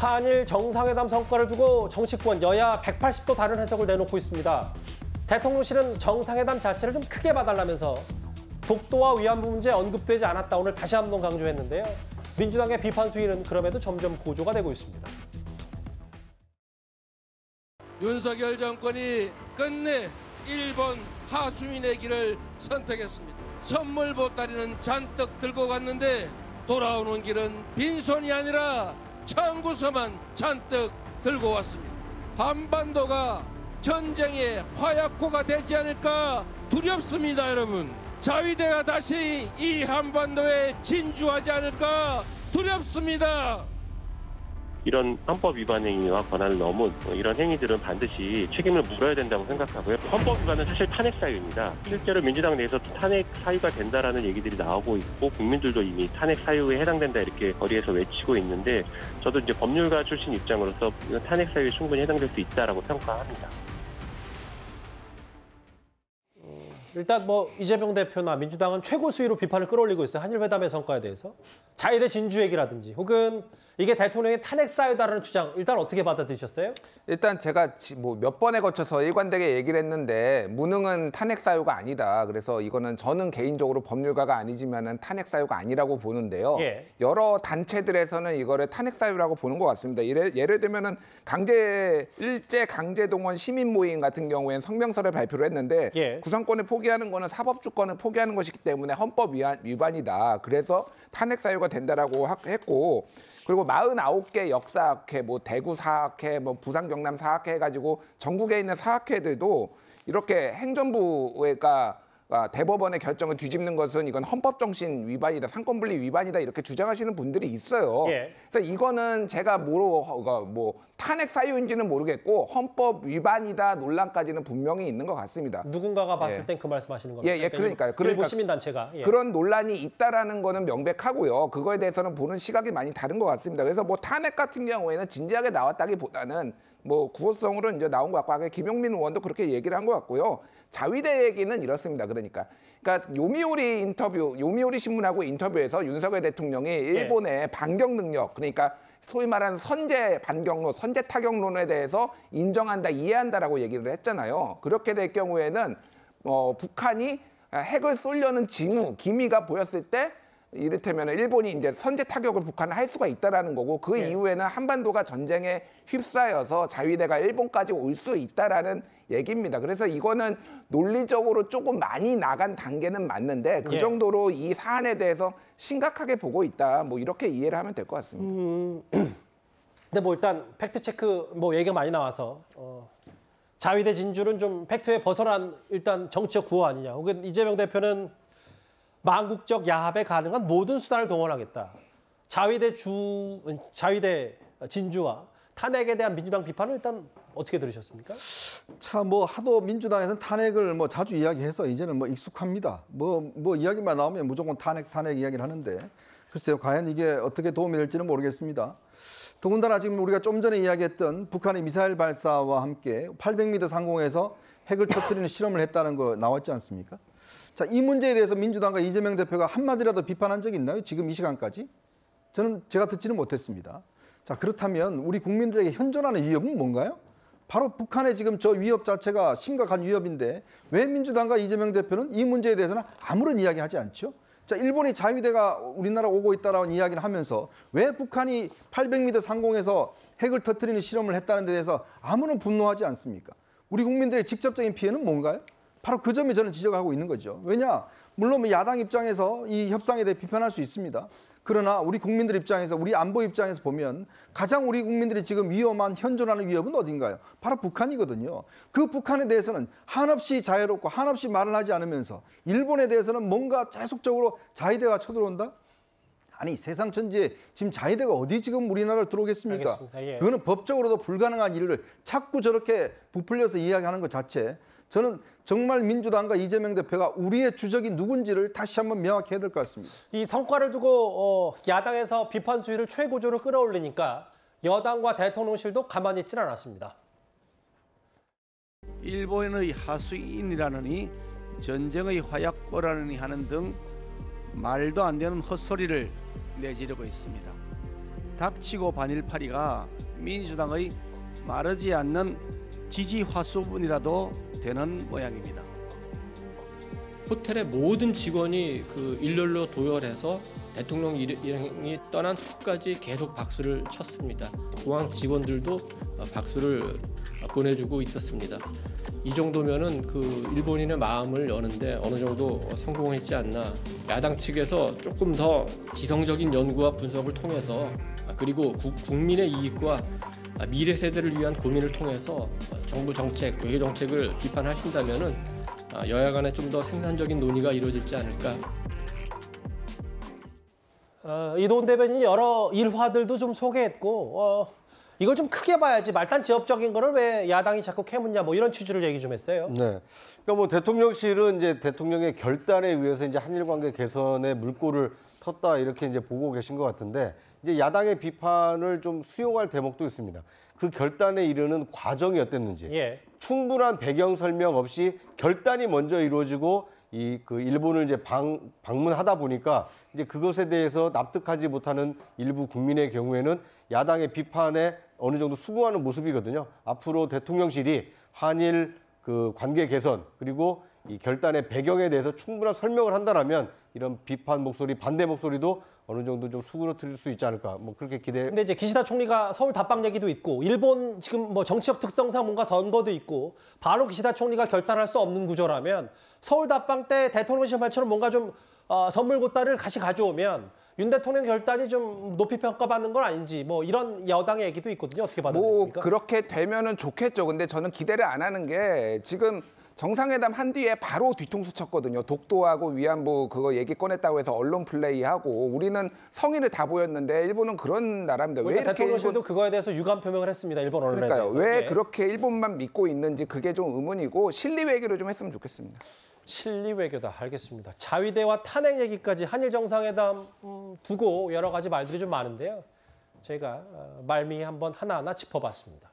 한일 정상회담 성과를 두고 정치권 여야 180도 다른 해석을 내놓고 있습니다. 대통령실은 정상회담 자체를 좀 크게 봐달라면서 독도와 위안부 문제 언급되지 않았다 오늘 다시 한번 강조했는데요. 민주당의 비판 수위는 그럼에도 점점 고조가 되고 있습니다. 윤석열 정권이 끝내 일본 하수인의 길을 선택했습니다. 선물 보따리는 잔뜩 들고 갔는데 돌아오는 길은 빈손이 아니라 청구서만 잔뜩 들고 왔습니다. 한반도가 전쟁의 화약고가 되지 않을까 두렵습니다, 여러분. 자위대가 다시 이 한반도에 진주하지 않을까 두렵습니다. 이런 헌법 위반 행위와 권한을 넘은 이런 행위들은 반드시 책임을 물어야 된다고 생각하고요. 헌법 위반은 사실 탄핵 사유입니다. 실제로 민주당 내에서 탄핵 사유가 된다라는 얘기들이 나오고 있고 국민들도 이미 탄핵 사유에 해당된다 이렇게 거리에서 외치고 있는데 저도 이제 법률가 출신 입장으로서 탄핵 사유에 충분히 해당될 수 있다라고 평가합니다. 일단 이재명 대표나 민주당은 최고 수위로 비판을 끌어올리고 있어요. 한일 회담의 성과에 대해서. 자위대 진주 얘기라든지 혹은 이게 대통령의 탄핵 사유다라는 주장 일단 어떻게 받아들이셨어요? 일단 제가 몇 번에 거쳐서 일관되게 얘기를 했는데 무능은 탄핵 사유가 아니다. 그래서 이거는 저는 개인적으로 법률가가 아니지만은 탄핵 사유가 아니라고 보는데요. 예. 여러 단체들에서는 이거를 탄핵 사유라고 보는 것 같습니다. 예를 들면은 일제 강제 동원 시민 모임 같은 경우에는 성명서를 발표를 했는데 예. 구성권을 포기하는 거는 사법 주권을 포기하는 것이기 때문에 헌법 위반이다. 그래서 탄핵 사유가 된다라고 했고 그리고 49개 역사학회, 대구 사학회, 부산 경남 사학회 해가지고 전국에 있는 사학회들도 이렇게 행정부가 대법원의 결정을 뒤집는 것은 이건 헌법 정신 위반이다, 상권분리 위반이다 이렇게 주장하시는 분들이 있어요. 예. 그래서 이거는 제가 탄핵 사유인지는 모르겠고 헌법 위반이다 논란까지는 분명히 있는 것 같습니다. 누군가가 봤을 땐 그 말씀하시는 겁니다. 그러니까요. 일부 시민단체가. 예. 그런 논란이 있다라는 거는 명백하고요. 그거에 대해서는 보는 시각이 많이 다른 것 같습니다. 그래서 탄핵 같은 경우에는 진지하게 나왔다기보다는 구호성으로 이제 나온 것 같고 아까 김용민 의원도 그렇게 얘기를 한 것 같고요. 자위대 얘기는 이렇습니다. 그러니까 요미우리 신문하고 인터뷰에서 윤석열 대통령이 일본의 반격 능력, 그러니까 소위 말하는 선제 반격론, 선제 타격론에 대해서 인정한다, 이해한다라고 얘기를 했잖아요. 그렇게 될 경우에는 북한이 핵을 쏘려는 기미가 보였을 때 이를테면 일본이 이제 선제 타격을 북한을 할 수가 있다라는 거고 그 이후에는 한반도가 전쟁에 휩싸여서 자위대가 일본까지 올 수 있다라는 얘기입니다. 그래서 이거는 논리적으로 조금 많이 나간 단계는 맞는데 그 정도로 이 사안에 대해서 심각하게 보고 있다. 이렇게 이해를 하면 될 것 같습니다. 근데 일단 팩트 체크 얘기가 많이 나와서 자위대 진주는 좀 팩트에 벗어난 일단 정치적 구호 아니냐. 혹은 이재명 대표는 망국적 야합에 가능한 모든 수단을 동원하겠다. 자위대 진주와 탄핵에 대한 민주당 비판을 일단 어떻게 들으셨습니까? 참 하도 민주당에서는 탄핵을 자주 이야기해서 이제는 익숙합니다. 이야기만 나오면 무조건 탄핵 이야기를 하는데 글쎄요, 과연 이게 어떻게 도움이 될지는 모르겠습니다. 더군다나 지금 우리가 좀 전에 이야기했던 북한의 미사일 발사와 함께 800m 상공에서 핵을 터뜨리는 실험을 했다는 거 나왔지 않습니까? 자, 이 문제에 대해서 민주당과 이재명 대표가 한마디라도 비판한 적이 있나요? 지금 이 시간까지? 제가 듣지는 못했습니다. 자, 그렇다면 우리 국민들에게 현존하는 위협은 뭔가요? 바로 북한의 지금 저 위협 자체가 심각한 위협인데 왜 민주당과 이재명 대표는 이 문제에 대해서는 아무런 이야기하지 않죠? 자, 일본이 자위대가 우리나라 오고 있다라는 이야기를 하면서 왜 북한이 800m 상공에서 핵을 터뜨리는 실험을 했다는 데 대해서 아무런 분노하지 않습니까? 우리 국민들의 직접적인 피해는 뭔가요? 바로 그 점이 저는 지적하고 있는 거죠. 왜냐? 물론 야당 입장에서 이 협상에 대해 비판할 수 있습니다. 그러나 우리 국민들 입장에서, 우리 안보 입장에서 보면 가장 우리 국민들이 지금 위험한 현존하는 위협은 어딘가요? 바로 북한이거든요. 그 북한에 대해서는 한없이 자유롭고 한없이 말을 하지 않으면서 일본에 대해서는 뭔가 계속적으로 자위대가 쳐들어온다? 아니, 세상 천지에 지금 자위대가 어디 지금 우리나라를 들어오겠습니까? 예. 그거는 법적으로도 불가능한 일을 자꾸 저렇게 부풀려서 이야기하는 것 자체, 저는 정말 민주당과 이재명 대표가 우리의 주적이 누군지를 다시 한번 명확히 해야 될 것 같습니다. 이 성과를 두고 야당에서 비판 수위를 최고조로 끌어올리니까 여당과 대통령실도 가만히 있지는 않았습니다. 일본의 하수인이라느니 전쟁의 화약고라느니 하는 등 말도 안 되는 헛소리를 내지르고 있습니다. 닥치고 반일파리가 민주당의 마르지 않는 지지 화수분이라도 되는 모양입니다. 호텔의 모든 직원이 그 일렬로 도열해서 대통령 일행이 떠난 후까지 계속 박수를 쳤습니다. 공항 직원들도 박수를 보내주고 있었습니다. 이 정도면은 그 일본인의 마음을 여는데 어느 정도 성공했지 않나. 야당 측에서 조금 더 지성적인 연구와 분석을 통해서 그리고 국민의 이익과 미래 세대를 위한 고민을 통해서 정부 정책, 외교 정책을 비판하신다면은 여야 간에 좀 더 생산적인 논의가 이루어지지 않을까. 이도훈 대변인이 여러 일화들도 좀 소개했고 이걸 좀 크게 봐야지 말단 지역적인 거를 왜 야당이 자꾸 캐묻냐 뭐 이런 취지를 얘기 좀 했어요. 네. 그러니까 뭐 대통령실은 이제 대통령의 결단에 의해서 이제 한일 관계 개선에 물꼬를 텄다 이렇게 이제 보고 계신 것 같은데 이제 야당의 비판을 좀 수용할 대목도 있습니다. 그 결단에 이르는 과정이 어땠는지 예. 충분한 배경 설명 없이 결단이 먼저 이루어지고 그 일본을 이제 방문하다 보니까 이제 그것에 대해서 납득하지 못하는 일부 국민의 경우에는 야당의 비판에 어느 정도 수긍하는 모습이거든요. 앞으로 대통령실이 한일 그 관계 개선 그리고 이 결단의 배경에 대해서 충분한 설명을 한다라면 이런 비판 목소리, 반대 목소리도 어느 정도 좀 수그러뜨릴 수 있지 않을까. 뭐 그렇게 기대. 근데 이제 기시다 총리가 서울 답방 얘기도 있고 일본 지금 뭐 정치적 특성상 뭔가 선거도 있고 바로 기시다 총리가 결단할 수 없는 구조라면 서울 답방 때 대통령실 말처럼 뭔가 좀 선물 보따리를 같이 가져오면 윤 대통령 결단이 좀 높이 평가받는 건 아닌지 뭐 이런 여당의 얘기도 있거든요. 어떻게 받아들입니까? 뭐 그렇게 되면은 좋겠죠. 근데 저는 기대를 안 하는 게 지금 정상회담 한 뒤에 바로 뒤통수 쳤거든요. 독도하고 위안부 그거 얘기 꺼냈다고 해서 언론 플레이하고 우리는 성의를 다 보였는데 일본은 그런 나라입니다. 왜 그러니까 이렇게 대통령실도 그거에 대해서 유감 표명을 했습니다. 일본 언론에 그러니까요. 대해서. 왜 예. 그렇게 일본만 믿고 있는지 그게 좀 의문이고 실리 외교를 좀 했으면 좋겠습니다. 실리 외교다. 알겠습니다. 자위대와 탄핵 얘기까지 한일 정상회담 두고 여러 가지 말들이 좀 많은데요. 제가 말미에 한번 하나하나 짚어봤습니다.